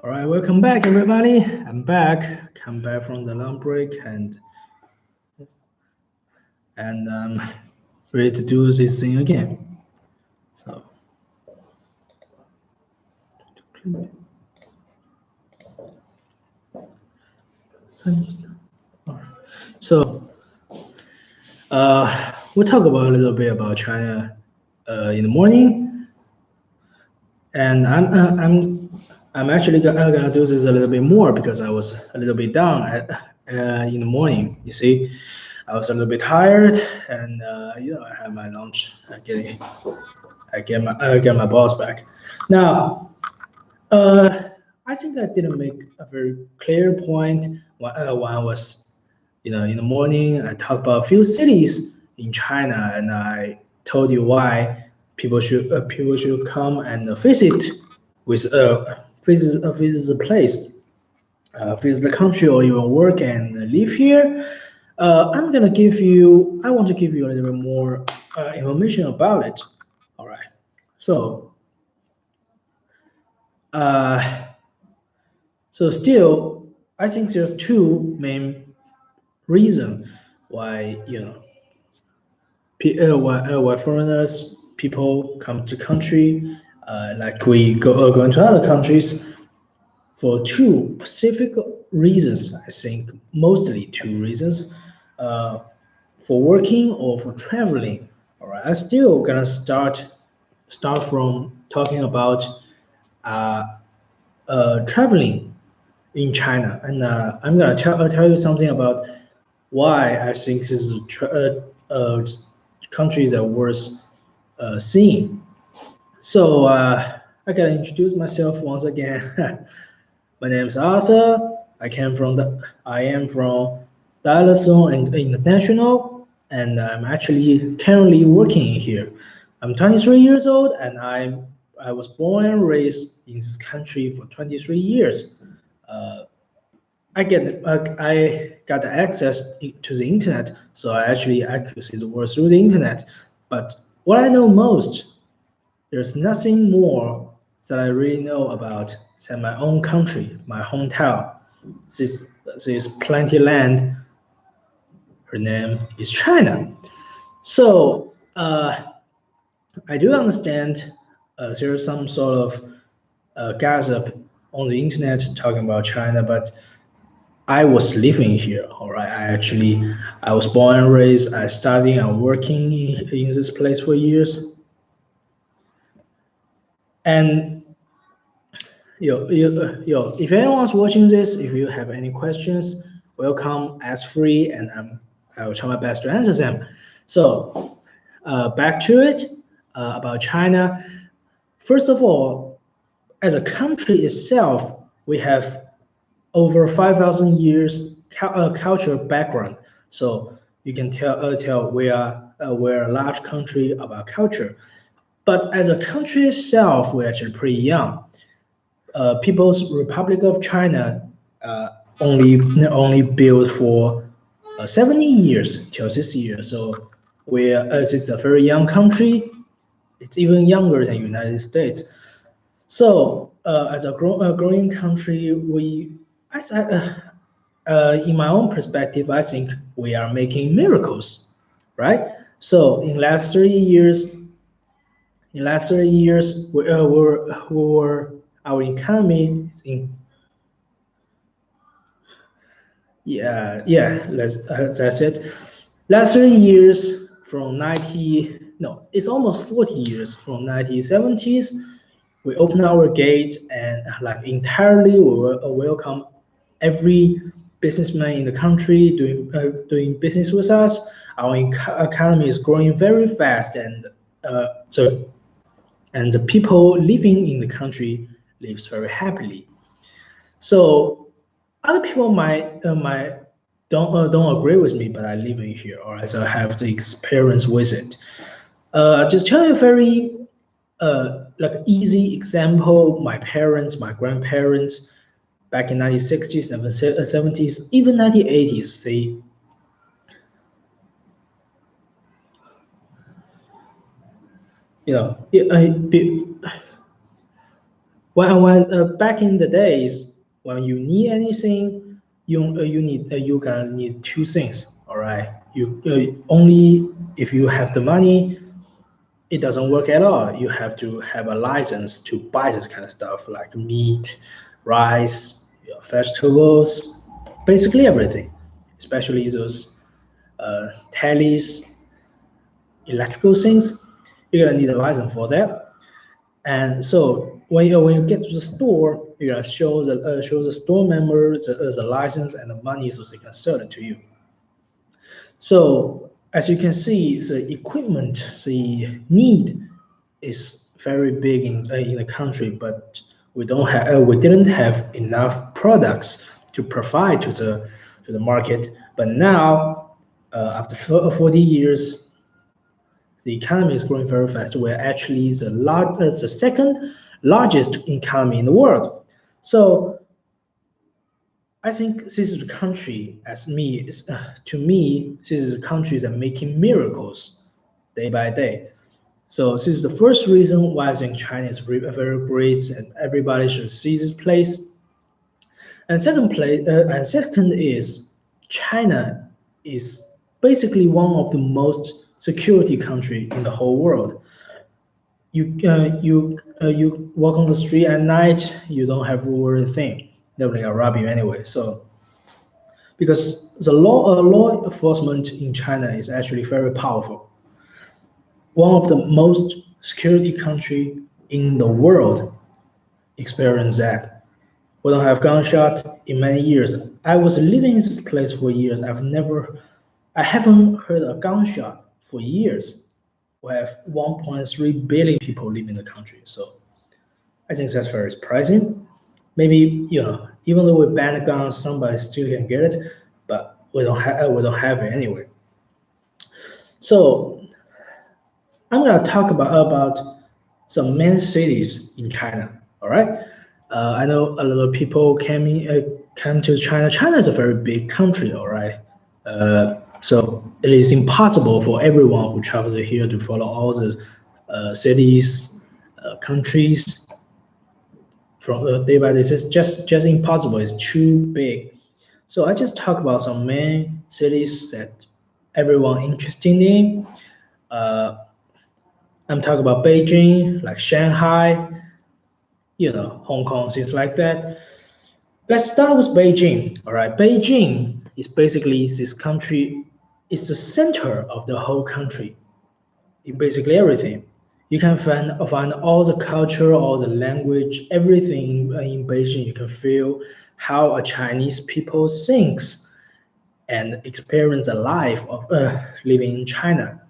All right, welcome back, everybody. I'm back. Come back from the long break and ready to do this thing again. So, so we'll talk about a little bit about China in the morning, and I'm actually gonna do this a little bit more because I was a little bit down in the morning. You see, I was a little bit tired, and I had my lunch. I get my boss back. Now, I think I didn't make a very clear point when I was, in the morning. I talked about a few cities in China, and I told you why people should come and visit visit the place, visit the country, or even work and live here. I want to give you a little bit more information about it. All right. So, uh, so still, I think there's two main reasons why why foreigners people come to country, like we go into other countries for two specific reasons. I think mostly two reasons, uh, for working or for traveling. All right, I still gonna start from talking about uh, traveling in China, and I'm gonna tell you something about why I think this is countries that worth seeing. So I gotta introduce myself once again. My name is Arthur. I am from Dialyson and International, and I'm actually currently working here. I'm 23 years old, and I was born and raised in this country for 23 years. Uh, I got access to the internet, so I could see the world through the internet. But what I know most, there's nothing more that I really know about than my own country, my hometown. This this plenty land. Her name is China. So I do understand there's some sort of gossip on the internet talking about China, but I was living here. All right, I was born and raised. I studying and working in this place for years. And if anyone's watching this, if you have any questions, welcome, ask free, and I will try my best to answer them. So back to it about China. First of all, as a country itself, we have over 5,000 years cultural background. So you can tell we're a large country about culture. But as a country itself, we're actually pretty young. People's Republic of China uh, only built for 70 years till this year. So as it's a very young country, it's even younger than United States. So as a growing country, in my own perspective, I think we are making miracles, right? So in last 3 years, our economy is in that's it. Last 3 years from 90 no, it's almost 40 years from 1970s. We open our gate and like entirely we will welcome every businessman in the country doing business with us. Our economy is growing very fast, and the people living in the country lives very happily. So other people might don't agree with me, but I live in here, or as I have the experience with it. Just tell you a very like easy example. My grandparents, back in 1960s, 1970s, even 1980s, you know, back in the days when you need anything, you gonna need two things. All right, you only if you have the money, it doesn't work at all. You have to have a license to buy this kind of stuff like meat, rice, vegetables, basically everything, especially those tallies, electrical things. You're gonna need a license for that. And so when you get to the store, you're gonna show the store member the license and the money so they can sell it to you. So as you can see, the equipment, the need is very big in the country, but we didn't have enough products to provide to the market. But now, after 40 years, the economy is growing very fast. We're actually the second largest economy in the world. So I think this is a country, to me, this is a country that making miracles day by day. So this is the first reason why I think China is very great and everybody should see this place. And second is China is basically one of the most security country in the whole world. You walk on the street at night, you don't have to worry a thing. Nobody will rob you anyway. So because the law enforcement in China is actually very powerful, one of the most security country in the world experience that. We don't have gunshot in many years. I was living in this place for years. I haven't heard a gunshot for years. We have 1.3 billion people living in the country, so I think that's very surprising. Maybe even though we ban guns, somebody still can get it, but we don't have it anyway. So I'm gonna talk about some main cities in China. All right. I know a lot of people came to China. China is a very big country. All right. So it is impossible for everyone who travels here to follow all the cities, countries from day by day. It's just impossible. It's too big. So I just talk about some main cities that everyone interested in. Uh, I'm talking about Beijing, like Shanghai, Hong Kong, things like that. Let's start with Beijing. All right, Beijing is basically this country. It's the center of the whole country in basically everything. You can find all the culture, all the language, everything in Beijing. You can feel how a Chinese people thinks and experience the life of living in China,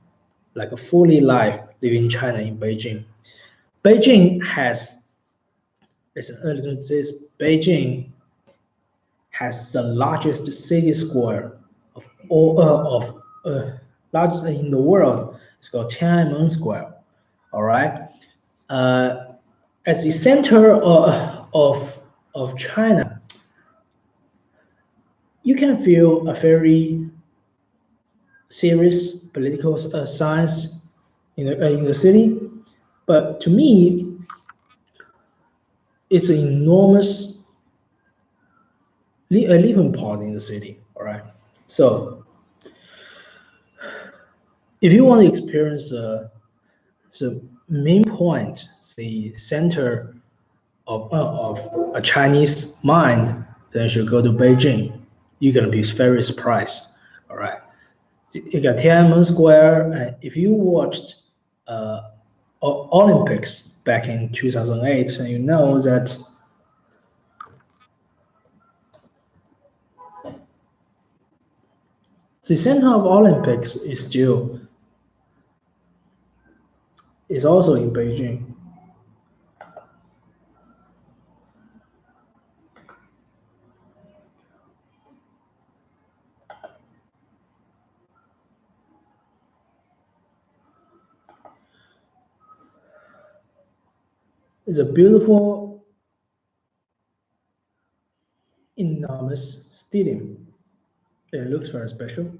like a fully life living in China in Beijing. Beijing has Beijing has the largest city square of all largest in the world. It's called Tiananmen Square. All right. Uh, at the center of China, you can feel a very serious political science in the city. But to me, it's an enormous living part in the city. All right. So if you want to experience the main point, the center of a Chinese mind, then you should go to Beijing. You're gonna be very surprised. All right, you got Tiananmen Square, and if you watched Olympics back in 2008, then you know that the center of Olympics is also in Beijing. It's a beautiful, enormous stadium. It looks very special.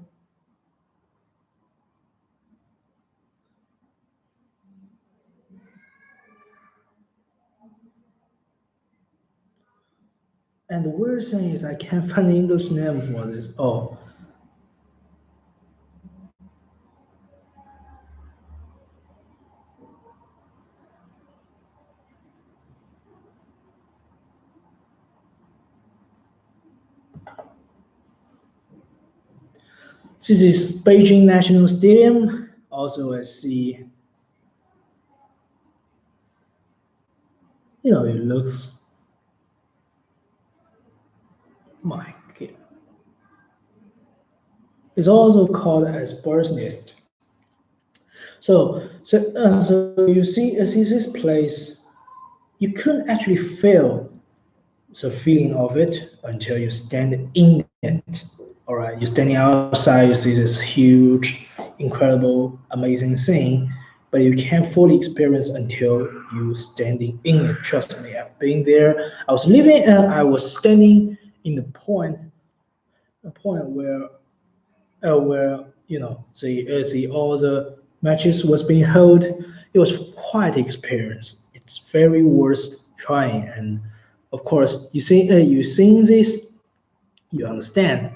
And the weird thing is I can't find the English name for this. Oh, this is Beijing National Stadium. Also, I see, it looks, my God. It's also called as bird's nest. So you see this place, you couldn't actually feel the feeling of it until you stand in it. All right, you're standing outside, you see this huge, incredible, amazing thing, but you can't fully experience until you standing in it. Trust me, I've been there. I was living and I was standing in a point where see all the matches was being held. It was quite experience. It's very worth trying, and of course, you seeing this, you understand.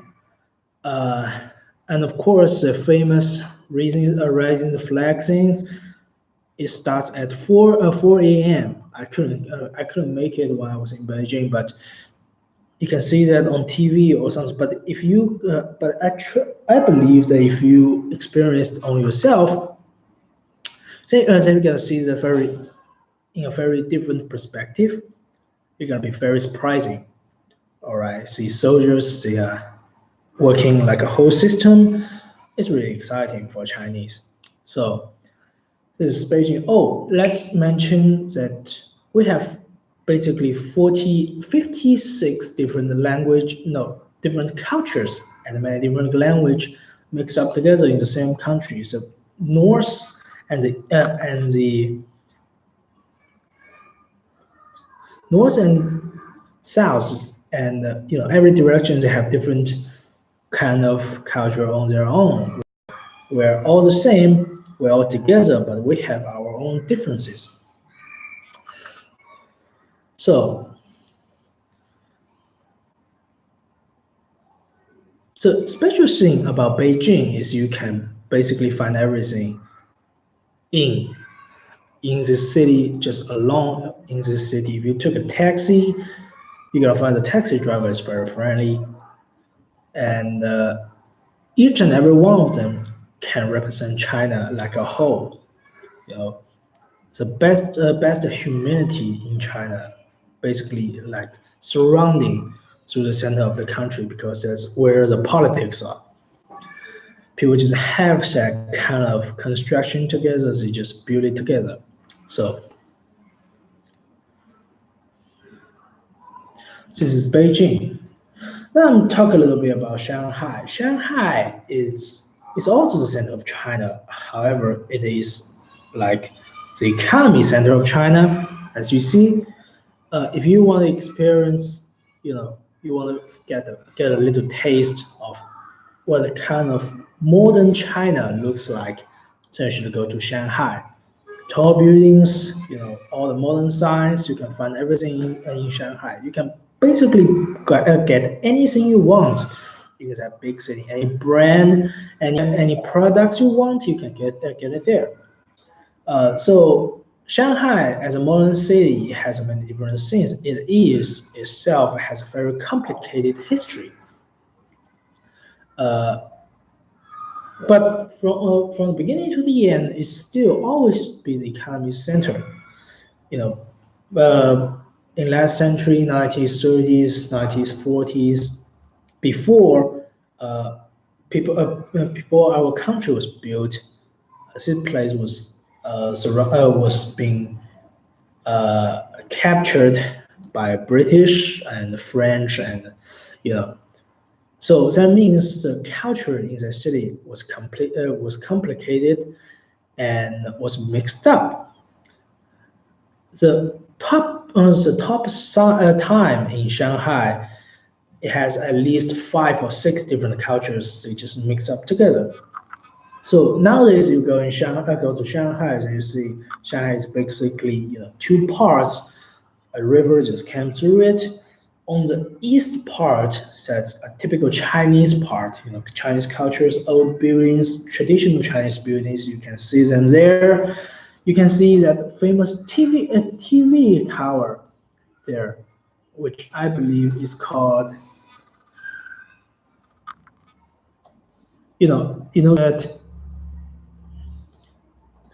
Uh, and of course, the famous raising the flag scenes. It starts at 4 a.m. I couldn't make it when I was in Beijing, but you can see that on TV or something. But I believe that if you experience it on yourself, then you're gonna see the very in a very different perspective. You're gonna be very surprising. All right, see soldiers, they are working like a whole system. It's really exciting for Chinese. So this is Beijing. Oh, let's mention that we have basically 56 different different cultures and many different language mixed up together in the same country. So north and the north and south and every direction they have different kind of culture on their own. We're all the same, we're all together, but we have our own differences. So the special thing about Beijing is you can basically find everything in in this city, just alone in this city. If you took a taxi, you're gonna find the taxi driver is very friendly, and each and every one of them can represent China like a whole. You know, the best humanity in China, basically like surrounding through the center of the country because that's where the politics are. People just have that kind of construction together, they just build it together. So this is Beijing. Now I'm talk a little bit about Shanghai. Shanghai is also the center of China. However, it is like the economy center of China. As you see, if you want to experience, you want to get a little taste of what the kind of modern China looks like, then you should go to Shanghai. Tall buildings, all the modern signs, you can find everything in Shanghai. You can basically get anything you want in that big city. Any brand, any products you want, you can get it there. So Shanghai, as a modern city, has many different things. It is itself has a very complicated history. Uh, but from the beginning to the end, it still always be the economy center. You know, in last century, 1930s, 1940s, before before our country was built, this place was being captured by British and French, and you know, so that means the culture in the city was complicated and was mixed up. The top time in Shanghai, it has at least 5 or 6 different cultures. They just mix up together. So nowadays, you go to Shanghai, and you see Shanghai is basically two parts. A river just came through it, On the east part, that's a typical Chinese part, Chinese cultures, old buildings, traditional Chinese buildings, you can see them there. You can see that famous TV tower there, which I believe is called, that,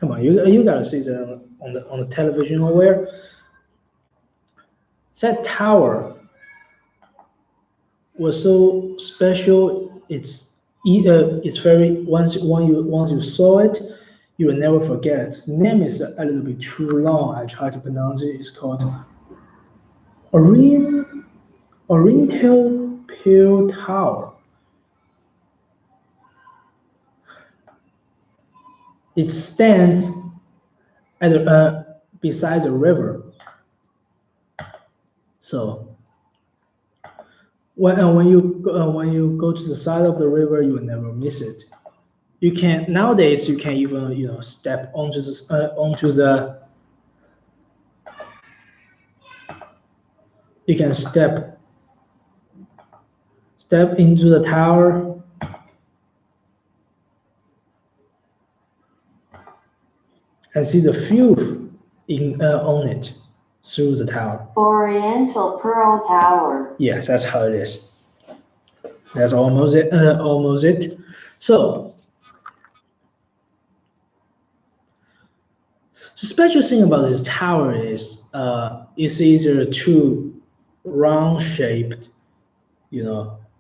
come on, you gotta see that on the television or where. That tower was so special. It's very once you saw it, you will never forget. The name is a little bit too long. I try to pronounce it. It's called Oriental Pearl Tower. It stands beside the river. So when you go to the side of the river, you will never miss it. You can nowadays you can even step onto the you can step into the tower and see the view on it through the tower. Oriental Pearl Tower. Yes, that's how it is. That's almost it. Almost it. So the special thing about this tower is it's either two round-shaped,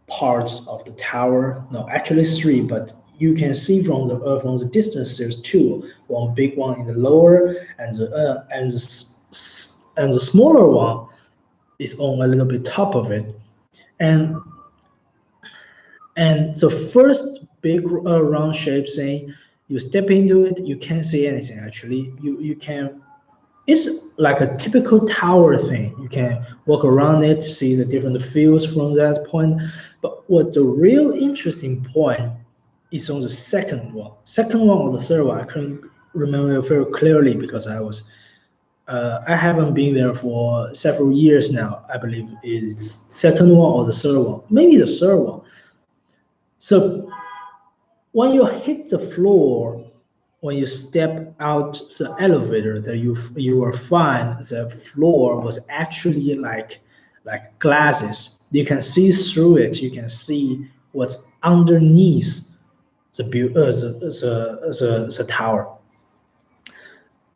parts of the tower. No, actually three, but you can see from the distance there's two. One big one in the lower, and the smaller one is on a little bit top of it. And the first big round shape thing, you step into it, you can't see anything actually. You can. It's like a typical tower thing. You can walk around it, see the different views from that point. But what the real interesting point is on the second one or the third one. I couldn't remember very clearly because I haven't been there for several years now. I believe it's second one or the third one, maybe the third one. So when you hit the floor, when you step out the elevator, that you will find the floor was actually like glasses. You can see through it. You can see what's underneath the tower.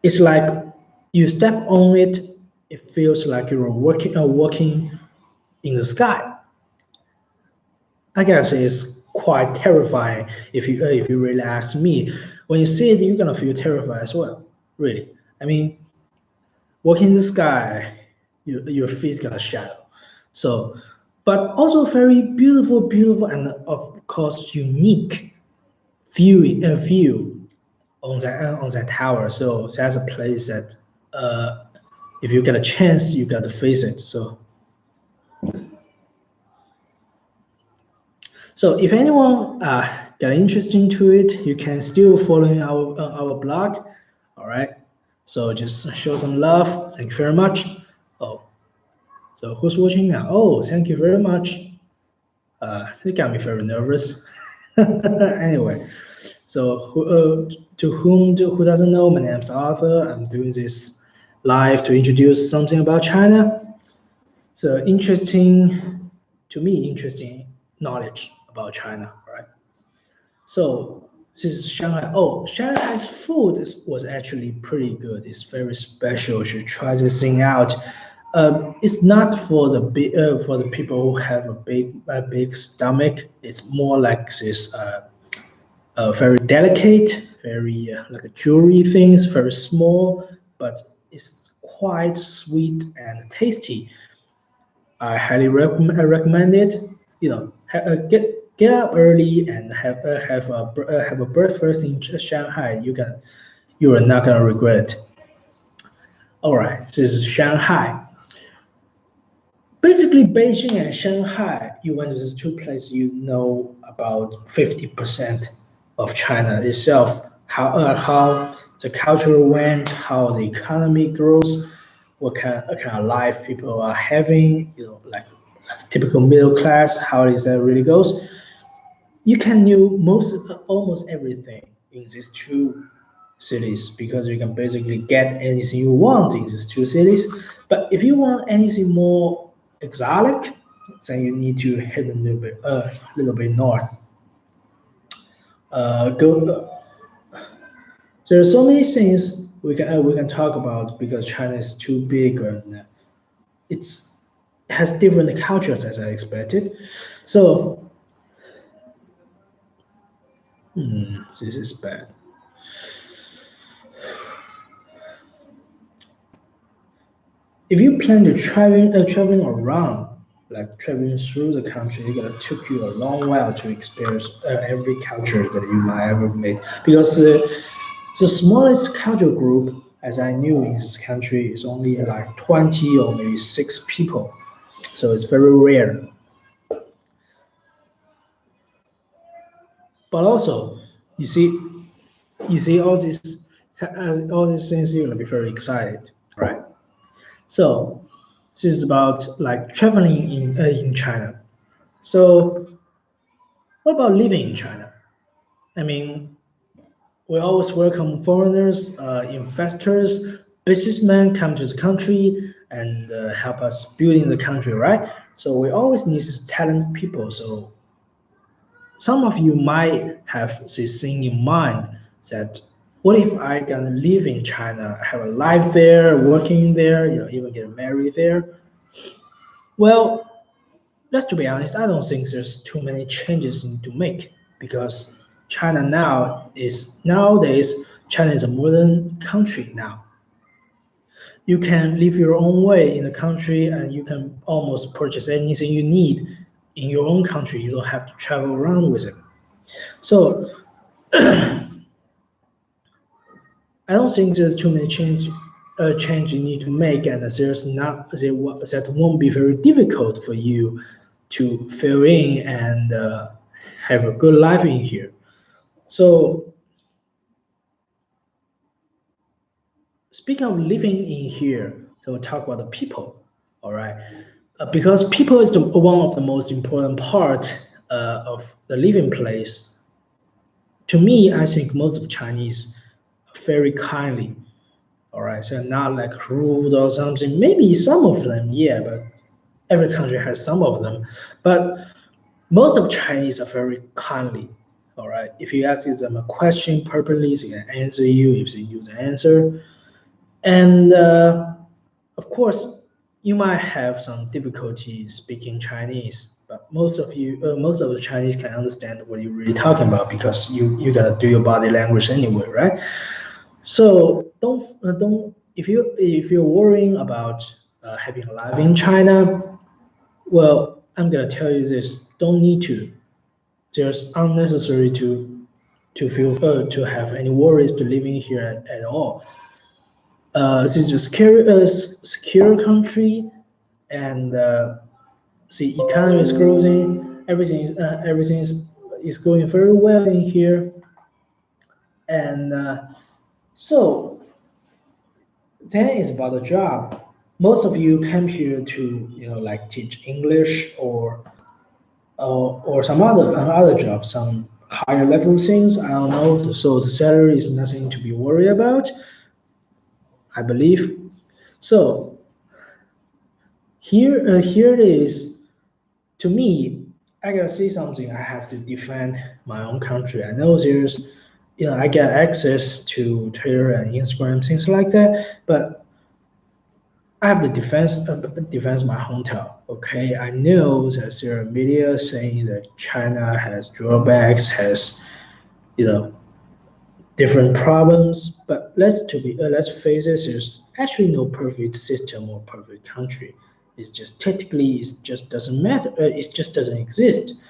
It's like you step on it. It feels like you're walking in the sky. I guess it's quite terrifying if you really ask me. When you see it, you're gonna feel terrified as well. Really, I mean, walking in the sky, your feet gonna shadow. So, but also very beautiful, and of course unique view on that tower. So that's a place that if you get a chance, you got to face it. So if anyone got interest into it, you can still follow our blog. All right. So just show some love. Thank you very much. Oh, so who's watching now? Oh, thank you very much. It got me very nervous. Anyway, so who doesn't know, my name is Arthur. I'm doing this live to introduce something about China. So interesting knowledge about China, right? So this is Shanghai. Oh, Shanghai's food was actually pretty good. It's very special. You should try this thing out. It's not for the people who have a big stomach. It's more like this very delicate, very like a jewelry things, very small, but it's quite sweet and tasty. I highly recommend it. Get up early and have a breakfast in Shanghai. You are not gonna regret it. All right, this is Shanghai. Basically, Beijing and Shanghai, you went to these two places, you know about 50% of China itself. How the culture went, how the economy grows, what kind of life people are having, like typical middle class, how is that really goes. You can do almost everything in these two cities because you can basically get anything you want in these two cities. But if you want anything more exotic, then you need to head little bit north. Go. There are so many things we can talk about because China is too big and it has different cultures as I expected. So this is bad. If you plan to traveling around, like traveling through the country, it's gonna take you a long while to experience every culture that you might ever meet. Because the smallest cultural group, as I knew in this country, is only like 20 or maybe 6 people. So it's very rare. But also, you see, all these things, you're gonna be very excited, right? So this is about like traveling in China. So what about living in China? I mean, we always welcome foreigners, investors, businessmen come to the country and help us building the country, right? So we always need talented people. So some of you might have this thing in mind that what if I gonna live in China, have a life there, working there, even get married there? Well, let's to be honest, I don't think there's too many changes to make because nowadays China is a modern country now. You can live your own way in the country and you can almost purchase anything you need in your own country. You don't have to travel around with it. So I don't think there's too many change you need to make, and that won't be very difficult for you to fill in and have a good life in here. So speaking of living in here, so we'll talk about the people, all right? Because people is one of the most important part of the living place. To me, I think most of Chinese are very kindly, all right? So not like rude or something. Maybe some of them, yeah, but every country has some of them. But most of Chinese are very kindly, all right? If you ask them a question purposely, they can answer you if they use the answer. And of course, you might have some difficulty speaking Chinese, but most of the Chinese can understand what you're really talking about because you gotta do your body language anyway, right? So don't if you're worrying about having a life in China, well, I'm gonna tell you this: don't need to. There's unnecessary feel to have any worries to living here at all. This is a secure country, and the economy is growing. Everything is going very well in here, and so that is about the job. Most of you came here to like teach English or some other jobs, some higher level things. I don't know. So the salary is nothing to be worried about, I believe. So here it is. To me, I gotta say something. I have to defend my own country. I know there's, I get access to Twitter and Instagram, things like that, but I have to defense my hometown. Okay, I know that there are media saying that China has drawbacks, has different problems, but let's face it, there's actually no perfect system or perfect country. It's just technically, it just doesn't matter. It just doesn't exist.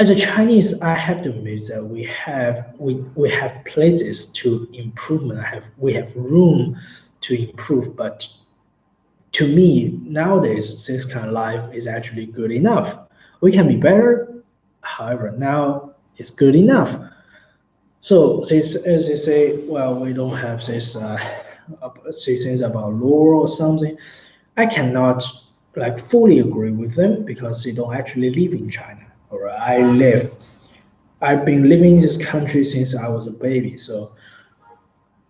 As a Chinese, I have to admit that we have places to improvement. We have room to improve, but to me nowadays, this kind of life is actually good enough. We can be better, however, now it's good enough. So as they say, well, we don't have this say things about law or something. I cannot like fully agree with them because they don't actually live in China. Or I've been living in this country since I was a baby, so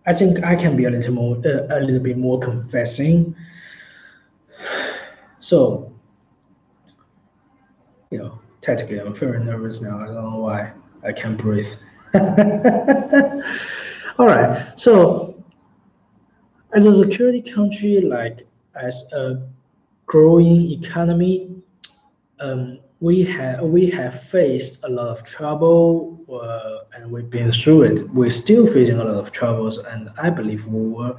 I think I can be a little bit more confessing. So, technically, I'm very nervous now. I don't know why. I can't breathe. All right. So, as a security country, like as a growing economy, we have faced a lot of trouble, and we've been through it. We're still facing a lot of troubles, and I believe we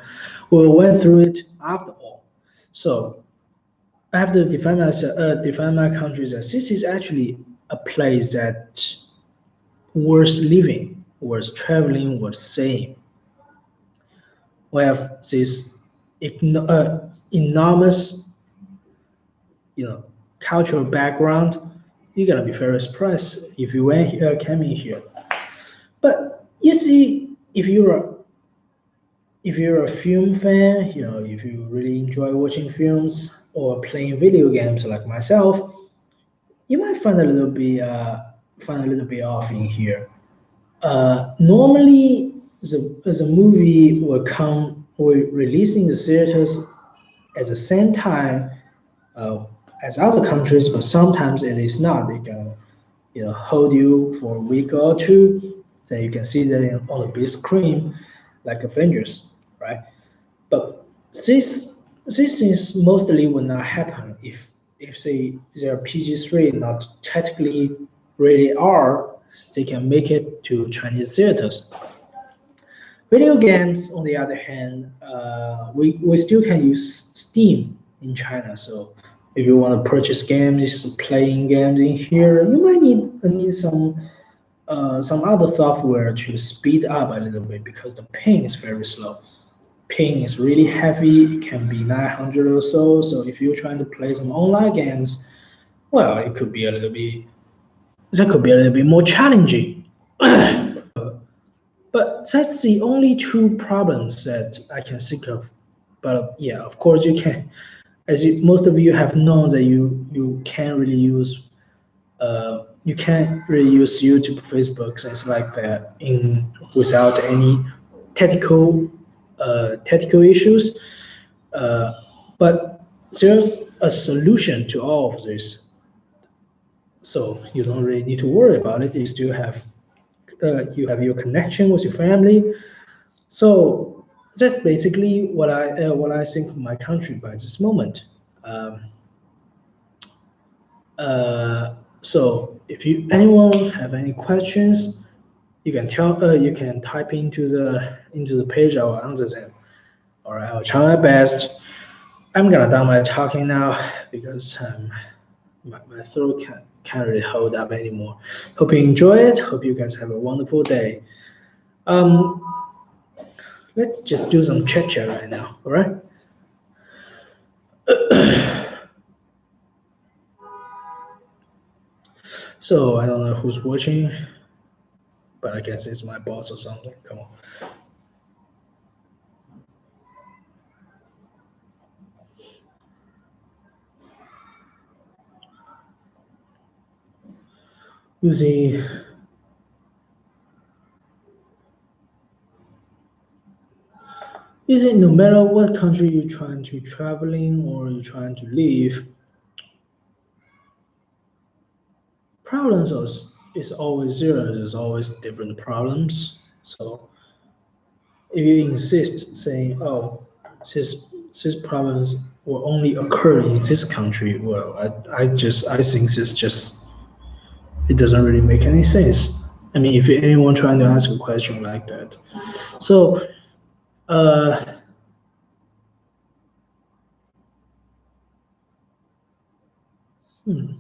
went through it after all. So I have to define my country as this is actually a place that worth living, worth traveling, worth staying. We have this enormous, cultural background. You're gonna be very surprised if you went here, came in here. But you see, if you're a film fan, if you really enjoy watching films or playing video games like myself, you might find a little bit off in here. Normally, the movie will release in the theaters at the same time uh, as other countries, but sometimes it is not. They can hold you for a week or two, then you can see that on the big screen, like Avengers, right? But this things mostly will not happen if they are PG-3, not technically really R, they can make it to Chinese theaters. Video games, on the other hand, we still can use Steam in China. So if you want to purchase games, playing games in here, you might need some other software to speed up a little bit because the ping is very slow. Ping is really heavy. It can be 900 or so. So if you're trying to play some online games, well, that could be a little bit more challenging. But that's the only two problems that I can think of. But yeah, of course you can, most of you have known that you can't really use YouTube, Facebook, things like that in without any technical technical issues. Uh, but there's a solution to all of this, so you don't really need to worry about it. You have your connection with your family. So that's basically what I think of my country by this moment. Um, so if anyone have any questions, you can type into the page. I will answer them. All right, I'll try my best. I'm gonna done my talking now because my throat can't really hold up anymore. Hope you enjoy it. Hope you guys have a wonderful day. Um, let's just do some chit chat right now. All right. So I don't know who's watching, but I guess it's my boss or something. Come on. You see, no matter what country you're trying to traveling or you're trying to live, problems is always there. There's always different problems. So if you insist saying, oh, these problems will only occur in this country, well, I think this just it doesn't really make any sense. I mean, if anyone trying to ask a question like that, so uh, hmm.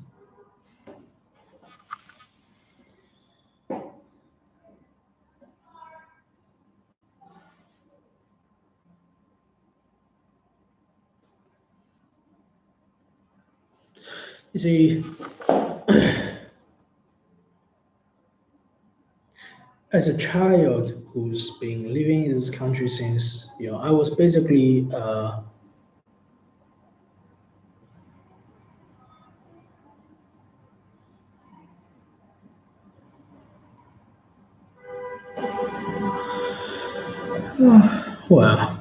You see, as a child who's been living in this country since I was basically Well,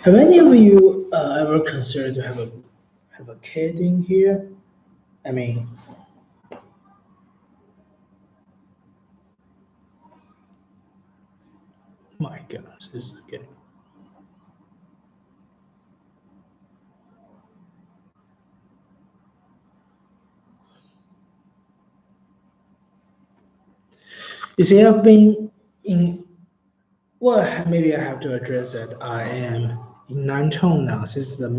have any of you ever considered to have a kid in here? I mean, my goodness, this is getting. You see, I've been in. Well, maybe I have to address that. I am in Nantong now. This is the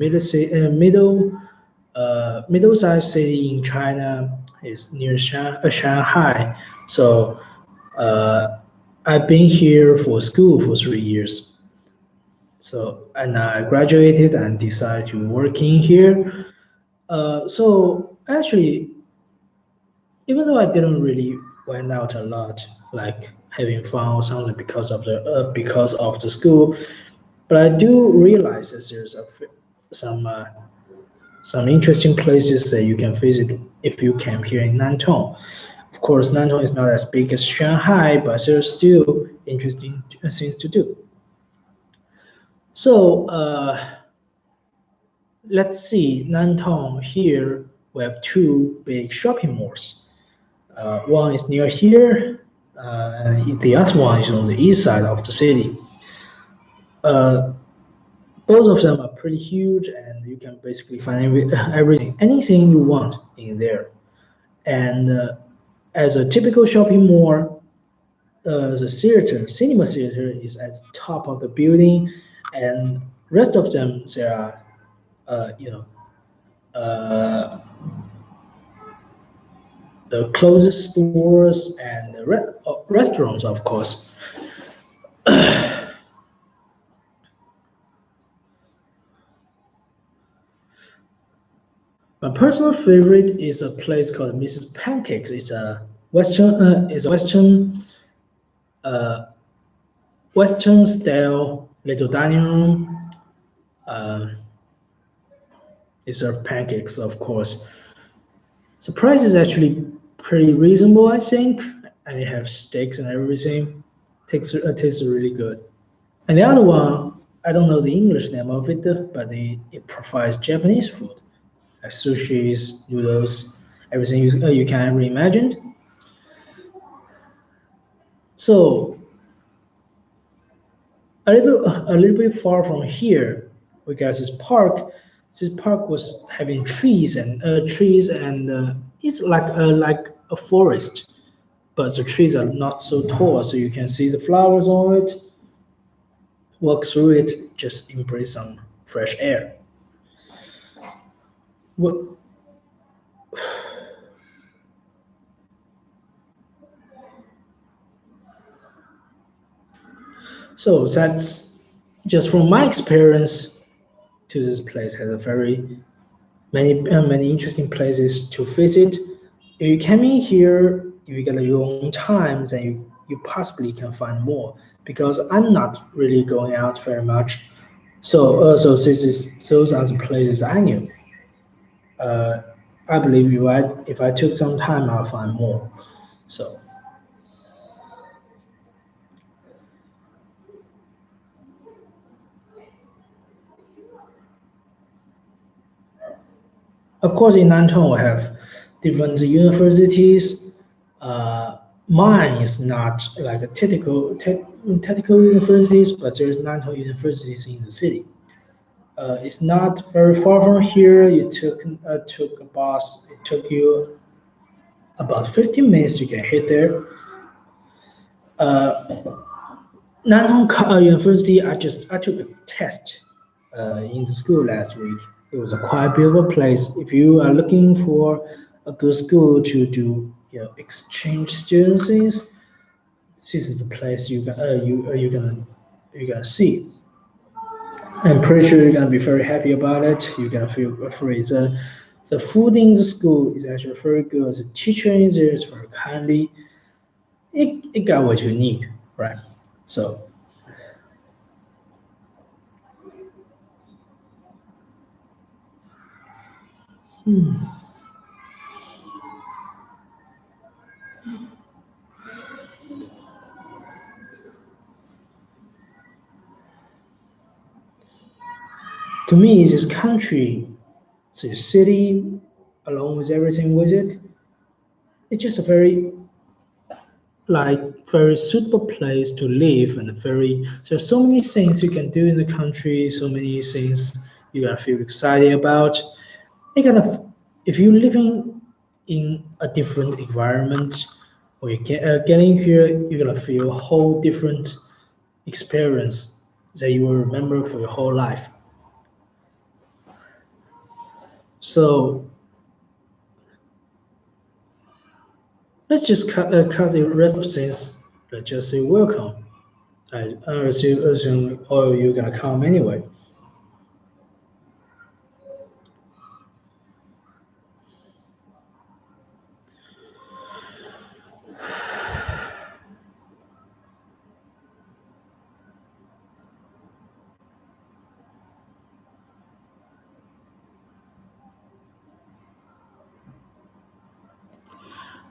middle-sized city in China. It's near Shanghai. So uh, I've been here for school for 3 years. So and I graduated and decided to work in here. So actually, even though I didn't really went out a lot, like having fun or something because of the school, but I do realize that there's some uh, some interesting places that you can visit if you camp here in Nantong. Of course, Nantong is not as big as Shanghai, but there's still interesting things to do. So let's see, Nantong here we have two big shopping malls. One is near here, and the other one is on the east side of the city. Uh, both of them are pretty huge, and you can basically find everything, anything you want in there. And as a typical shopping mall, the cinema theater, is at the top of the building, and rest of them there are, uh, the clothes stores and restaurants, of course. My personal favorite is a place called Mrs. Pancakes. Uh, Western style little dining room. They serve pancakes, of course. The price is actually pretty reasonable, I think, and they have steaks and everything. Tastes really good. And the other one, I don't know the English name of it, but it provides Japanese food, like sushis, noodles, everything you can ever imagine. So a little bit far from here, we got this park. This park was having trees and it's like a forest, but the trees are not so tall, so you can see the flowers on it. Walk through it, just embrace some fresh air. Well, so that's just from my experience to this place has a very many interesting places to visit. If you come in here, if you get your own time, then you possibly can find more. Because I'm not really going out very much, so those are the places I knew. Uh, I believe if I took some time, I'll find more. So of course, in Nantong we have different universities. Uh, Mine is not like a technical universities, but there's Nantong universities in the city. It's not very far from here. You took a bus. It took you about 15 minutes to get hit there. Uh, Nantong University. I took a test in the school last week. It was a quite beautiful place. If you are looking for a good school to do exchange students, this is the place you're gonna see. I'm pretty sure you're gonna be very happy about it. You're gonna feel free. The food in the school is actually very good. The teacher is there is very kindly. It got what you need, right? So to me, this country, the city, along with everything with it, it's just a very very suitable place to live and very there's so many things you can do in the country, so many things you gotta feel excited about. You gotta if you're living in a different environment or you getting here, you're gonna feel a whole different experience that you will remember for your whole life. So let's just cut the rest of things. Let's just say welcome. I assume all of you gonna come anyway.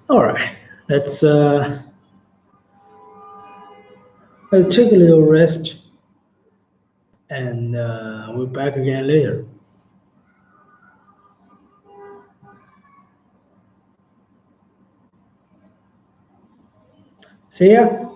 All right, let's let's take a little rest, and we're back again later. See ya.